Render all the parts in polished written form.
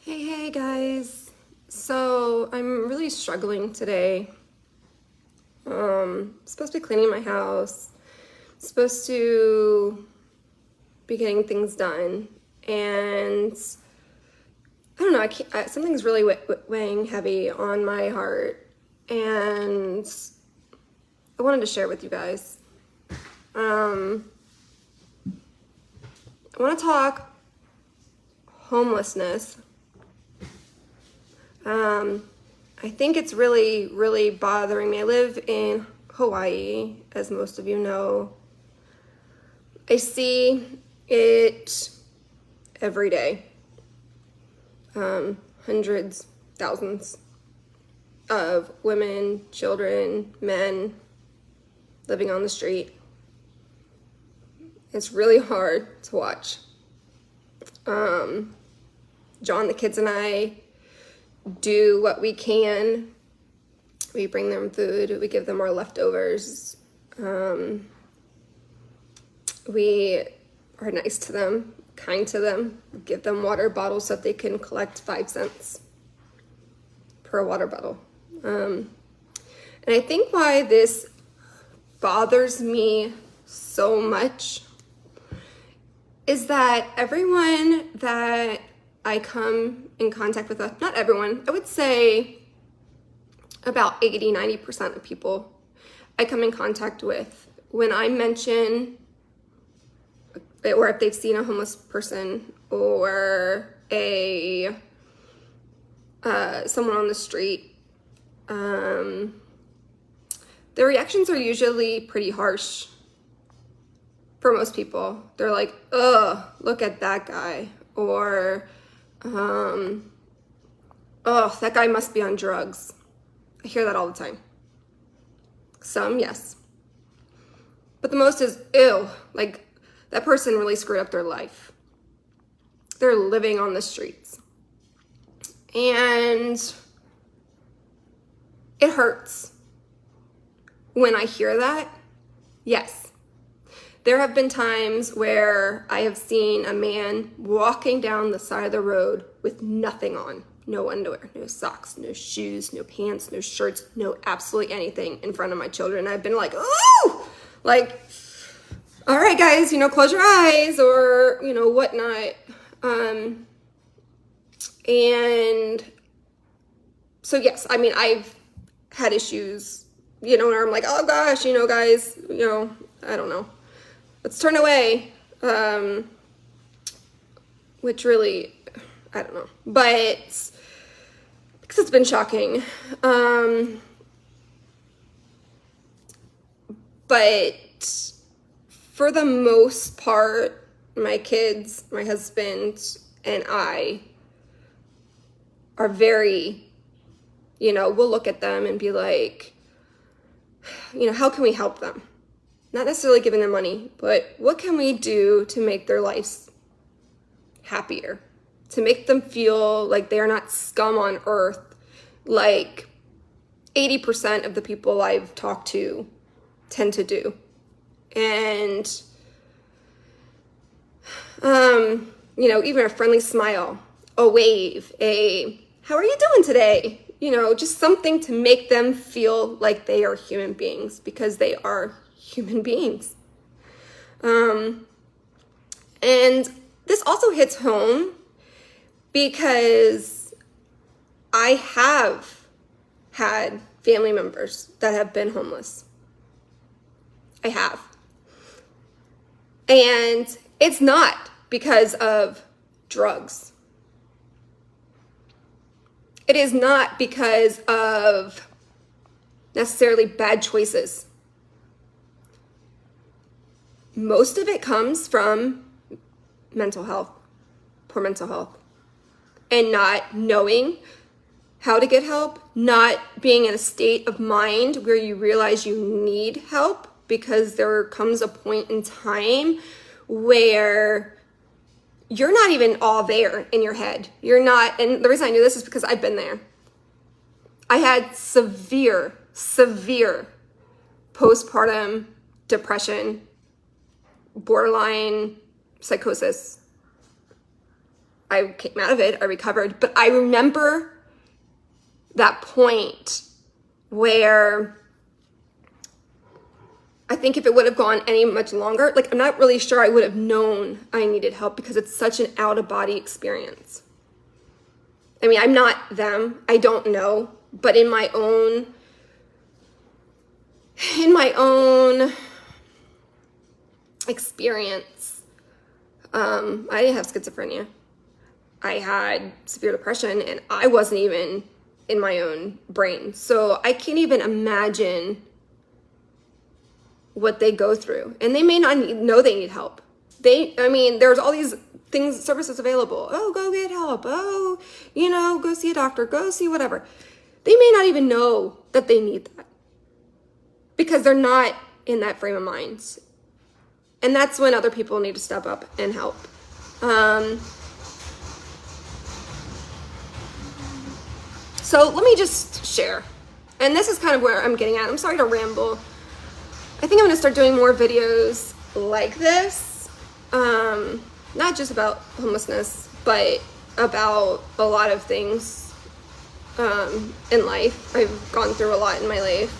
Hey guys. So I'm really struggling today. Supposed to be cleaning my house, supposed to be getting things done, and I don't know. Something's really weighing heavy on my heart, and I wanted to share it with you guys. I want to talk homelessness. I think it's really, really bothering me. I live in Hawaii, as most of you know. I see it every day. Hundreds, thousands of women, children, men living on the street. It's really hard to watch. John, the kids, and I do what we can. We bring them food, we give them our leftovers. We are nice to them, kind to them, give them water bottles so that they can collect 5 cents per water bottle. And I think why this bothers me so much is that everyone that I come in contact with, not everyone, I would say about 80-90% of people I come in contact with, when I mention, or if they've seen a homeless person or someone on the street, their reactions are usually pretty harsh for most people. They're like, ugh, look at that guy, or oh, that guy must be on drugs. I hear that all the time. Some, yes. But the most is, ew, like that person really screwed up their life. They're living on the streets. And it hurts when I hear that. Yes. There have been times where I have seen a man walking down the side of the road with nothing on. No underwear, no socks, no shoes, no pants, no shirts, no absolutely anything in front of my children. I've been like, ooh! Like, all right, guys, close your eyes or, whatnot. And so, yes, I mean, I've had issues, where I'm like, oh gosh, guys, I don't know. Let's turn away, which really, I don't know, but because it's been shocking. But for the most part, my kids, my husband, and I are very, we'll look at them and be like, how can we help them? Not necessarily giving them money, but what can we do to make their lives happier? To make them feel like they are not scum on earth, like 80% of the people I've talked to tend to do. And, even a friendly smile, a wave, how are you doing today? Just something to make them feel like they are human beings, because they are human beings. And this also hits home because I have had family members that have been homeless. I have. And it's not because of drugs. It is not because of necessarily bad choices. Most of it comes from mental health, poor mental health, and not knowing how to get help, not being in a state of mind where you realize you need help, because there comes a point in time where you're not even all there in your head. You're not, and the reason I knew this is because I've been there. I had severe postpartum depression, borderline psychosis. I came out of it, I recovered, but I remember that point where I think if it would have gone any much longer, like I'm not really sure I would have known I needed help because it's such an out-of-body experience. I mean, I'm not them, I don't know, but in my own experience, I didn't have schizophrenia. I had severe depression and I wasn't even in my own brain. So I can't even imagine what they go through. And they may not know they need help. There's all these things, services available. Oh, go get help. Oh, go see a doctor, go see whatever. They may not even know that they need that because they're not in that frame of mind. And that's when other people need to step up and help. So let me just share. And this is kind of where I'm getting at. I'm sorry to ramble. I think I'm going to start doing more videos like this. Not just about homelessness, but about a lot of things in life. I've gone through a lot in my life.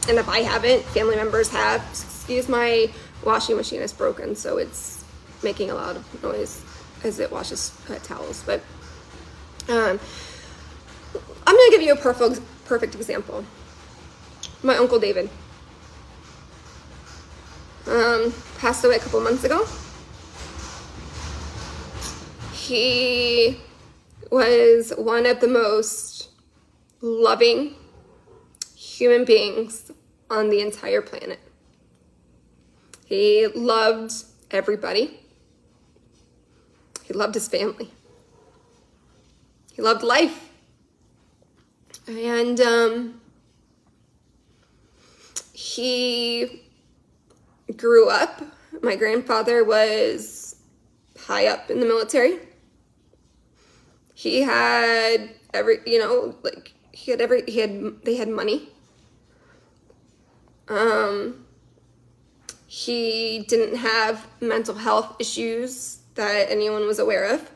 And if I haven't, family members have. Excuse, my washing machine is broken, so it's making a lot of noise as it washes towels. But I'm going to give you a perfect example. My Uncle David passed away a couple months ago. He was one of the most loving human beings on the entire planet. He loved everybody. He loved his family. He loved life. And he grew up. My grandfather was high up in the military. He had they had money. He didn't have mental health issues that anyone was aware of.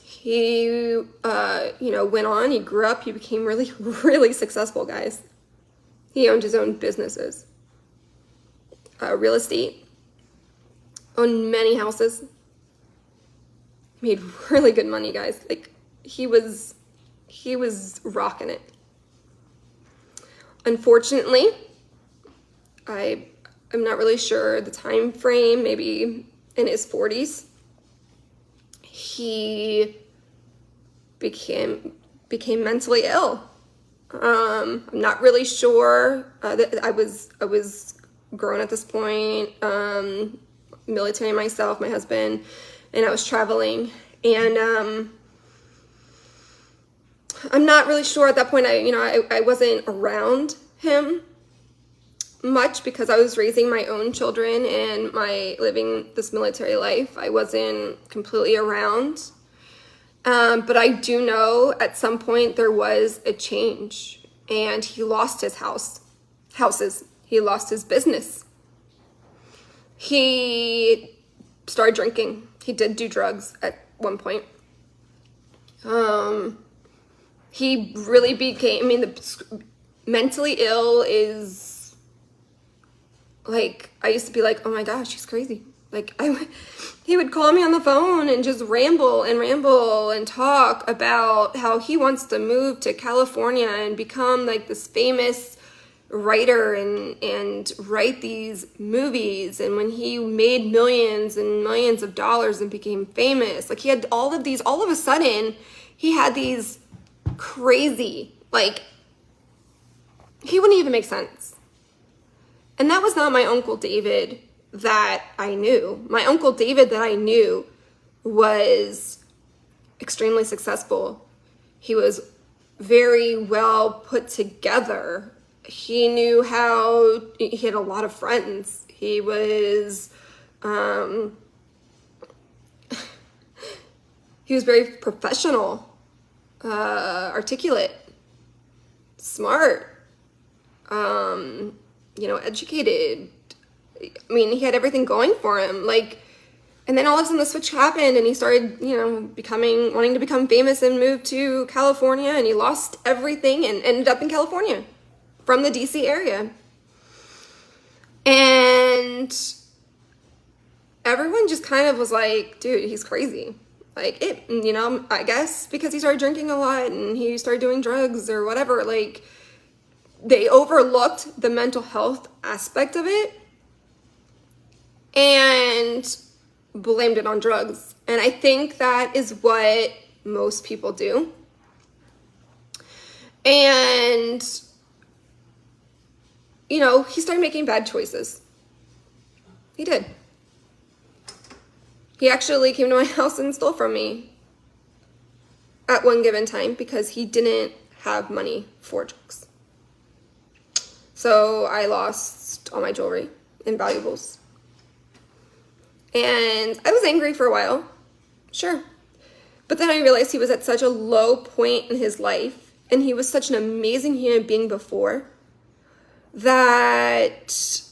He, went on, he grew up, he became really, really successful, guys. He owned his own businesses, real estate, owned many houses, made really good money, guys. Like, he was rocking it. Unfortunately, I'm not really sure the time frame, maybe in his 40s, he became mentally ill. I'm not really sure that I was grown at this point, military myself, my husband, and I was traveling, and I'm not really sure at that point. I wasn't around him much because I was raising my own children and living this military life. I wasn't completely around. But I do know at some point there was a change, and he lost his houses. He lost his business. He started drinking. He did do drugs at one point. He really became, mentally ill is like, I used to be like, oh my gosh, she's crazy. Like, he would call me on the phone and just ramble and talk about how he wants to move to California and become like this famous writer and write these movies. And when he made millions and millions of dollars and became famous, like he had all of a sudden he had these crazy, like, he wouldn't even make sense. And that was not my Uncle David that I knew. My Uncle David that I knew was extremely successful. He was very well put together. He knew he had a lot of friends. He was, he was very professional, articulate, smart, educated. He had everything going for him. Like, And then all of a sudden the switch happened and he started, wanting to become famous and moved to California, and he lost everything and ended up in California from the DC area. And everyone just kind of was like, dude, he's crazy. Like, I guess because he started drinking a lot and he started doing drugs or whatever, like, they overlooked the mental health aspect of it and blamed it on drugs. And I think that is what most people do. And, he started making bad choices. He did. He actually came to my house and stole from me at one given time because he didn't have money for drugs. So I lost all my jewelry and valuables. And I was angry for a while, sure. But then I realized he was at such a low point in his life, and he was such an amazing human being before, that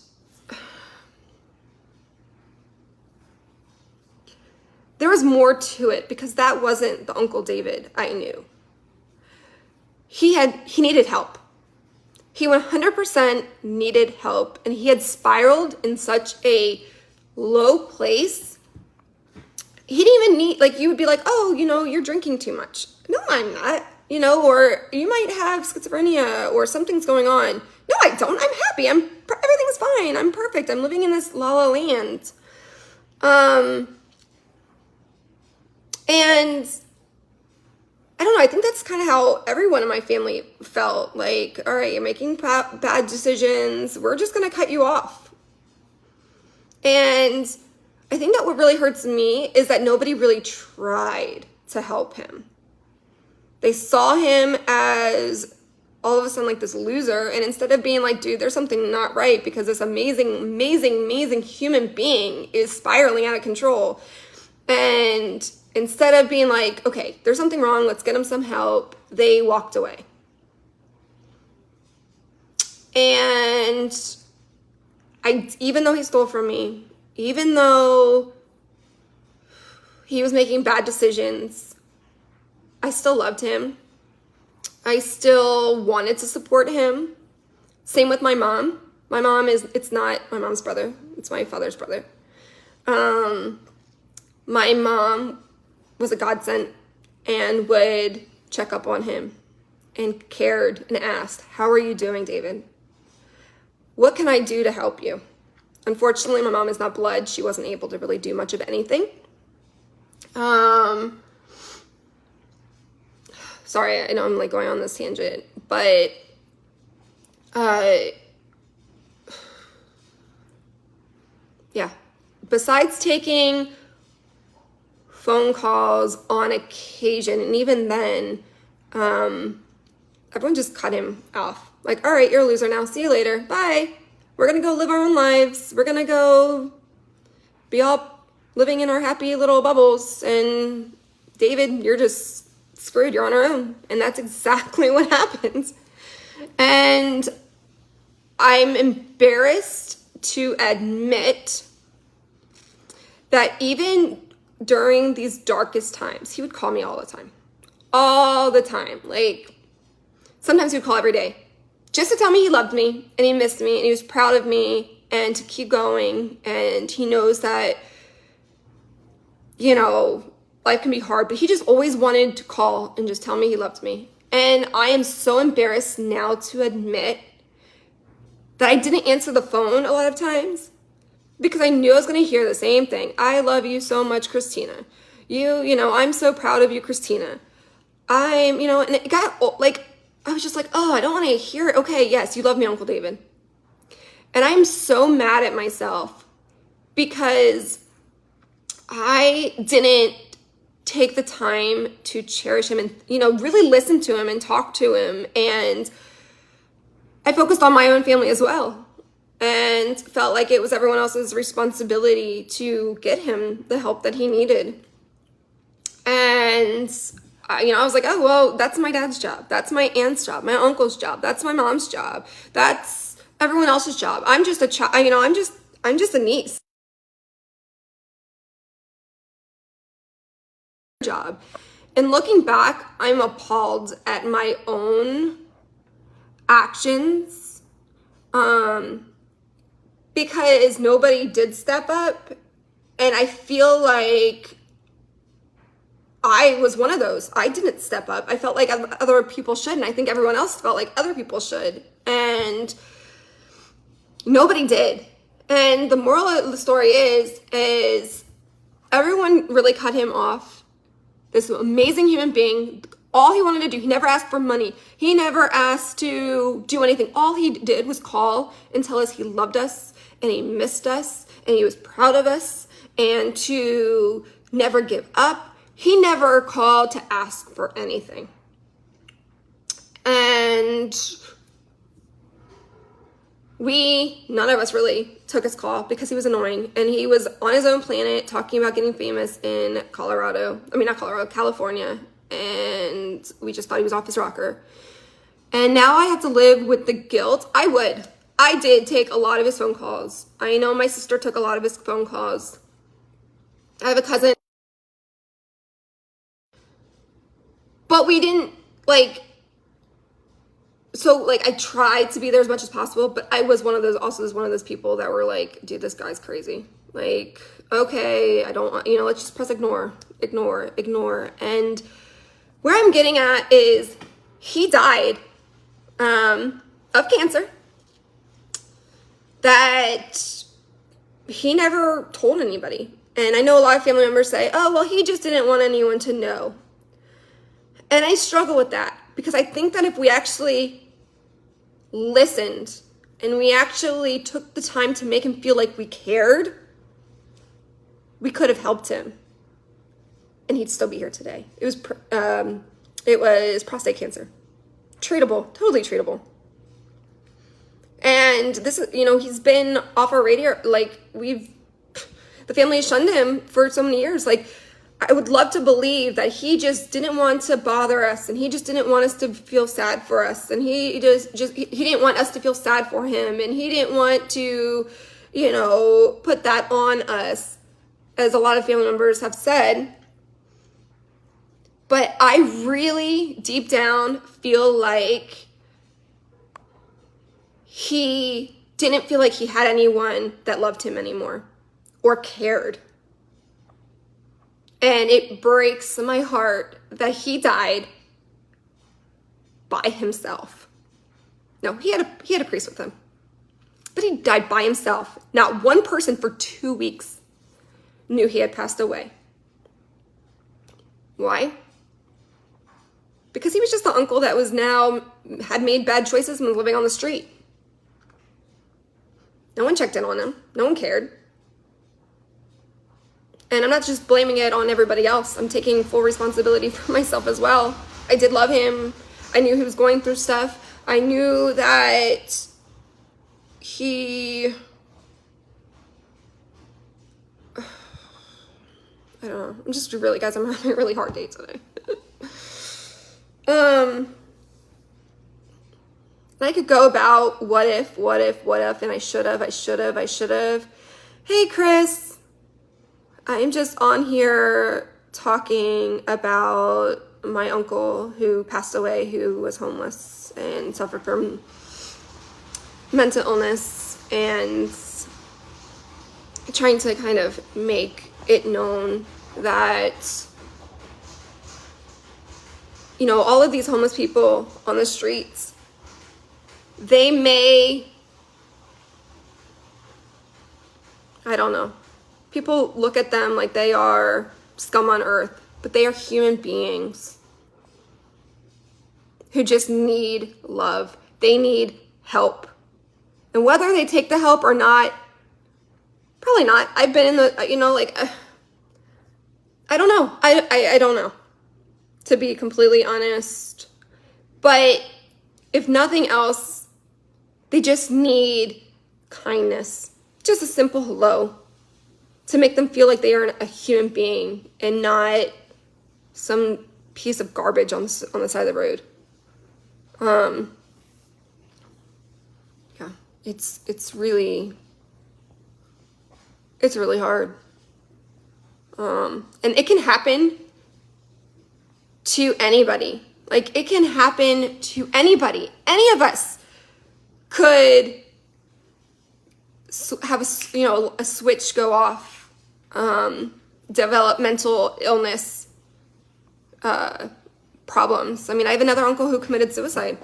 there was more to it, because that wasn't the Uncle David I knew. He needed help. He 100% needed help, and he had spiraled in such a low place. He didn't even need, like, you would be like, oh, you're drinking too much. No, I'm not, or you might have schizophrenia or something's going on. No, I don't. I'm happy. Everything's fine. I'm perfect. I'm living in this la la land. And I don't know, I think that's kind of how everyone in my family felt. Like, all right, you're making bad decisions. We're just going to cut you off. And I think that what really hurts me is that nobody really tried to help him. They saw him as all of a sudden like this loser. And instead of being like, dude, there's something not right because this amazing, amazing, amazing human being is spiraling out of control. And instead of being like, okay, there's something wrong, let's get him some help, they walked away. And even though he stole from me, even though he was making bad decisions, I still loved him. I still wanted to support him. Same with my mom. My mom it's not my mom's brother, it's my father's brother. My mom was a godsend and would check up on him and cared and asked, how are you doing, David? What can I do to help you? Unfortunately, my mom is not blood. She wasn't able to really do much of anything. Sorry, I know I'm like going on this tangent, but yeah. Besides taking phone calls on occasion, and even then, everyone just cut him off. Like, all right, you're a loser now. See you later. Bye. We're going to go live our own lives. We're going to go be all living in our happy little bubbles. And David, you're just screwed. You're on our own. And that's exactly what happened. And I'm embarrassed to admit that even during these darkest times, he would call me all the time. All the time. Like, sometimes he would call every day. Just to tell me he loved me and he missed me and he was proud of me and to keep going. And he knows that, life can be hard, but he just always wanted to call and just tell me he loved me. And I am so embarrassed now to admit that I didn't answer the phone a lot of times because I knew I was going to hear the same thing. I love you so much, Christina. I'm so proud of you, Christina. And it got like, I was just like, oh, I don't want to hear it. Okay, yes, you love me, Uncle David. And I'm so mad at myself because I didn't take the time to cherish him and, really listen to him and talk to him. And I focused on my own family as well and felt like it was everyone else's responsibility to get him the help that he needed. And I was like, oh, well, that's my dad's job. That's my aunt's job, my uncle's job. That's my mom's job. That's everyone else's job. I'm just a child, I'm just a niece. job. And looking back, I'm appalled at my own actions, because nobody did step up. And I feel like I was one of those. I didn't step up. I felt like other people should, and I think everyone else felt like other people should. And nobody did. And the moral of the story is everyone really cut him off. This amazing human being, all he wanted to do, he never asked for money. He never asked to do anything. All he did was call and tell us he loved us and he missed us and he was proud of us and to never give up. He never called to ask for anything. And none of us really took his call because he was annoying and he was on his own planet talking about getting famous in California. And we just thought he was off his rocker. And now I have to live with the guilt. I did take a lot of his phone calls. I know my sister took a lot of his phone calls. I have a cousin. But we didn't, I tried to be there as much as possible, but I was one of those people that were like, dude, this guy's crazy. Like, okay, I don't want, let's just press ignore. And where I'm getting at is he died of cancer that he never told anybody. And I know a lot of family members say, oh, well, he just didn't want anyone to know. And I struggle with that because I think that if we actually listened and we actually took the time to make him feel like we cared, we could have helped him and he'd still be here today. It was prostate cancer. Treatable, totally treatable. And this is, he's been off our radar. The family shunned him for so many years. I would love to believe that he just didn't want to bother us and he just didn't want us to feel sad for us. And he didn't want us to feel sad for him. And he didn't want to, put that on us, as a lot of family members have said. But I really, deep down, feel like he didn't feel like he had anyone that loved him anymore or cared. And it breaks my heart that he died by himself. No, he had a priest with him. But he died by himself. Not one person for 2 weeks knew he had passed away. Why? Because he was just the uncle that had made bad choices and was living on the street. No one checked in on him. No one cared. And I'm not just blaming it on everybody else. I'm taking full responsibility for myself as well. I did love him. I knew he was going through stuff. I knew that I don't know. I'm having a really hard day today. I could go about what if, and I should have. Hey, Chris. I am just on here talking about my uncle who passed away, who was homeless and suffered from mental illness, and trying to kind of make it known that, all of these homeless people on the streets, they may, I don't know. People look at them like they are scum on earth, but they are human beings who just need love. They need help. And whether they take the help or not, probably not. I've been in the, I don't know. I don't know, to be completely honest. But if nothing else, they just need kindness. Just a simple hello. To make them feel like they are a human being and not some piece of garbage on the side of the road. Yeah, it's really hard. And it can happen to anybody. Like, it can happen to anybody. Any of us could have a switch go off, develop mental illness problems. I mean, I have another uncle who committed suicide,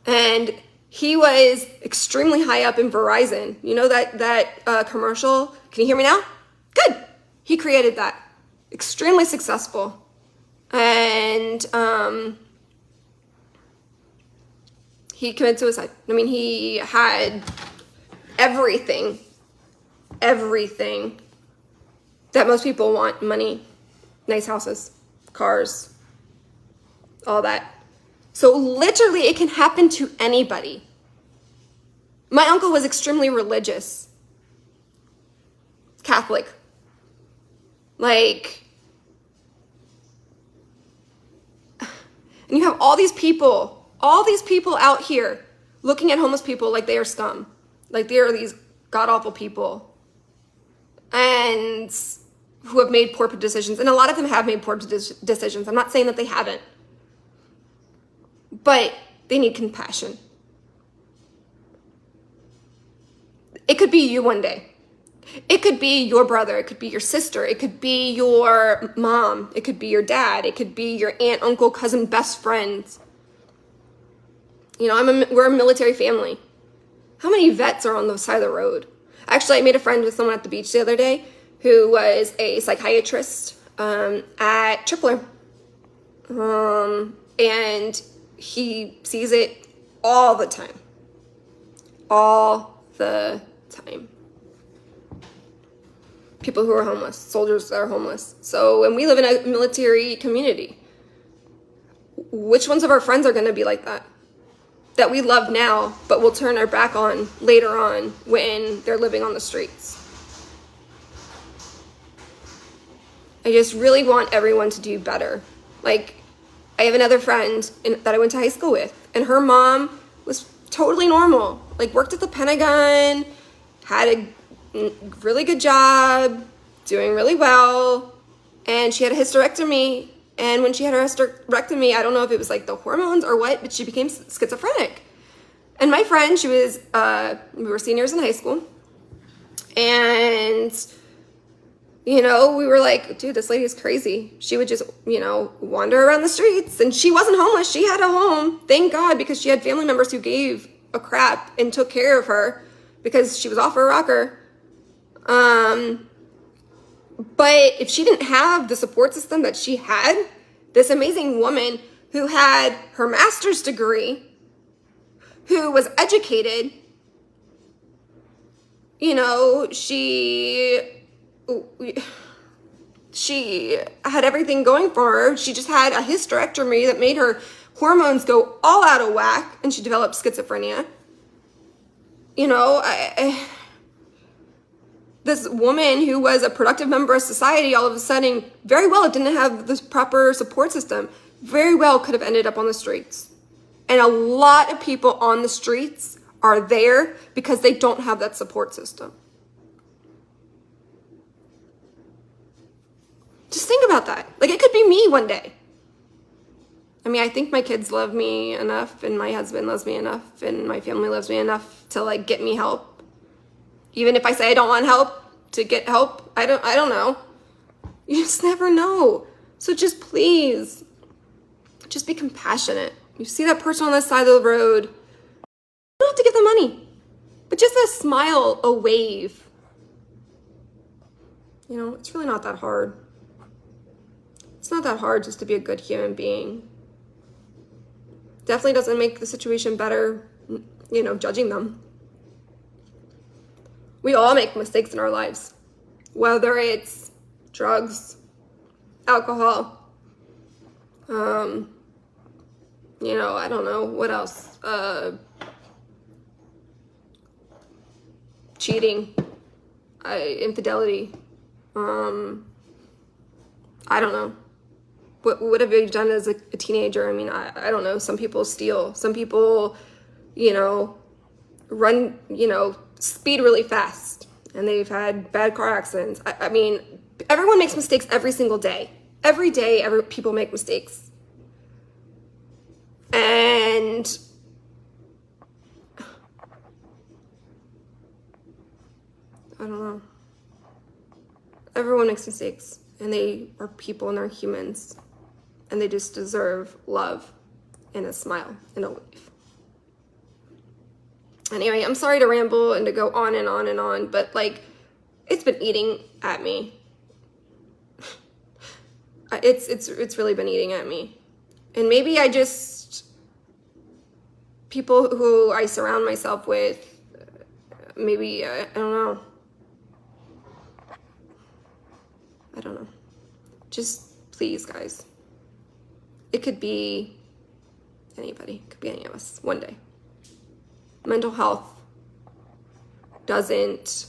and he was extremely high up in Verizon. You know that commercial? Can you hear me now? Good. He created that. Extremely successful. And he committed suicide. I mean, he had everything that most people want: money, nice houses, cars, all that. So literally, it can happen to anybody. My uncle was extremely religious, Catholic. Like, and you have all these people out here looking at homeless people like they are scum, like they are these god-awful people, and who have made poor decisions. And a lot of them have made poor decisions. I'm not saying that they haven't, but they need compassion. It could be you one day. It could be your brother. It could be your sister. It could be your mom. It could be your dad. It could be your aunt, uncle, cousin, best friend. You know, we're a military family. How many vets are on the side of the road? Actually, I made a friend with someone at the beach the other day who was a psychiatrist at Tripler. And he sees it all the time. All the time. People who are homeless, soldiers that are homeless. So, and we live in a military community. Which ones of our friends are going to be like that? That we love now, but we'll turn our back on later on when they're living on the streets. I just really want everyone to do better. Like, I have another friend that I went to high school with, and her mom was totally normal. Like, worked at the Pentagon, had a really good job, doing really well, and she had a hysterectomy. And when she had her hysterectomy, I don't know if it was like the hormones or what, but she became schizophrenic. And my friend, we were seniors in high school, and you know, we were like, dude, this lady is crazy. She would just, you know, wander around the streets, and she wasn't homeless. She had a home, thank God, because she had family members who gave a crap and took care of her because she was off her rocker. But if she didn't have the support system that she had, this amazing woman who had her master's degree, who was educated, you know, she had everything going for her. She just had a hysterectomy that made her hormones go all out of whack, and she developed schizophrenia. You know, this woman who was a productive member of society, all of a sudden, very well didn't have this proper support system, very well could have ended up on the streets. And a lot of people on the streets are there because they don't have that support system. Just think about that. Like, it could be me one day. I mean, I think my kids love me enough, and my husband loves me enough, and my family loves me enough to, like, get me help. Even if I say I don't want help, to get help, I don't know. You just never know. So just please, just be compassionate. You see that person on the side of the road, you don't have to give them money, but just a smile, a wave. You know, it's really not that hard. It's not that hard just to be a good human being. Definitely doesn't make the situation better, you know, judging them. We all make mistakes in our lives, whether it's drugs, alcohol, you know, I don't know, what else, cheating, infidelity, I don't know. What have you done as a teenager? I mean, I don't know. Some people steal. Some people, you know, run, you know, speed really fast, and they've had bad car accidents. I mean, everyone makes mistakes every single day. Every day, people make mistakes. And I don't know. Everyone makes mistakes, and they are people and they're humans, and they just deserve love and a smile and a leaf. Anyway, I'm sorry to ramble and to go on and on and on, but like, it's been eating at me. It's really been eating at me. And maybe people who I surround myself with, maybe, I don't know. I don't know. Just please, guys. It could be anybody. It could be any of us one day. Mental health doesn't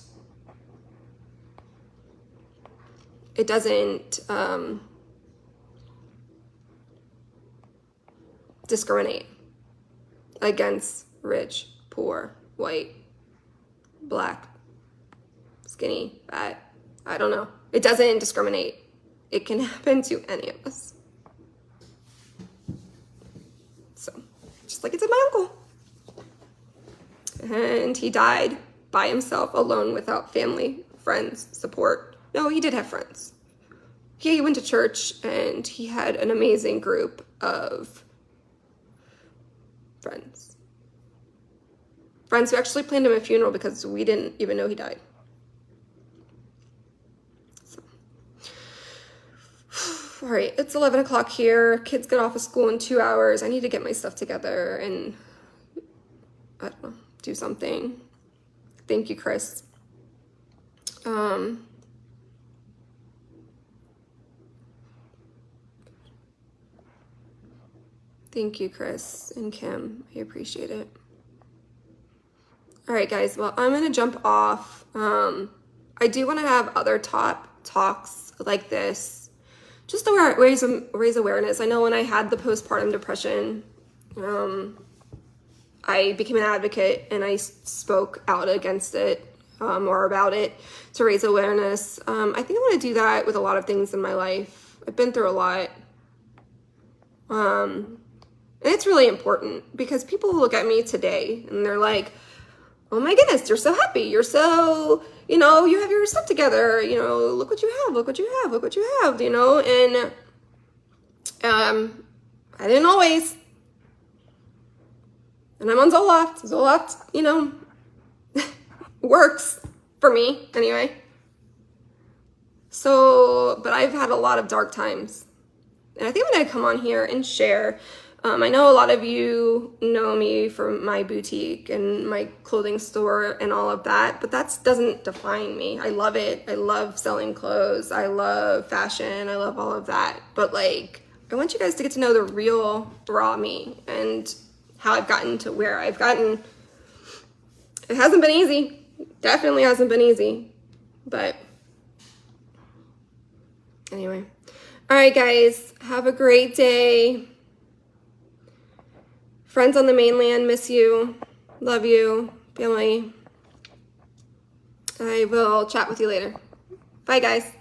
discriminate against rich, poor, white, black, skinny, fat. I don't know. It doesn't discriminate. It can happen to any of us. So, just like it did my uncle. And he died by himself, alone, without family, friends, support. No, he did have friends. He went to church, and he had an amazing group of friends. Friends who actually planned him a funeral because we didn't even know he died. So. All right, it's 11 o'clock here. Kids get off of school in 2 hours. I need to get my stuff together and, I don't know, do something. Thank you, Chris. Thank you, Chris and Kim. I appreciate it. All right, guys. Well, I'm going to jump off. I do want to have other talks like this, just to raise awareness. I know when I had the postpartum depression, I became an advocate and I spoke out against it, or about it, to raise awareness. I think I want to do that with a lot of things in my life. I've been through a lot. And it's really important because people look at me today and they're like, oh my goodness, you're so happy. You're so, you have your stuff together. Look what you have, look what you have, look what you have, and I didn't always. And I'm on Zoloft. Zoloft, works for me anyway. So, but I've had a lot of dark times. And I think I'm going to come on here and share. I know a lot of you know me from my boutique and my clothing store and all of that, but that doesn't define me. I love it. I love selling clothes. I love fashion. I love all of that. But I want you guys to get to know the real raw me and how I've gotten to where I've gotten. It hasn't been easy. Definitely hasn't been easy. But anyway. All right, guys. Have a great day. Friends on the mainland, miss you. Love you. Family. I will chat with you later. Bye, guys.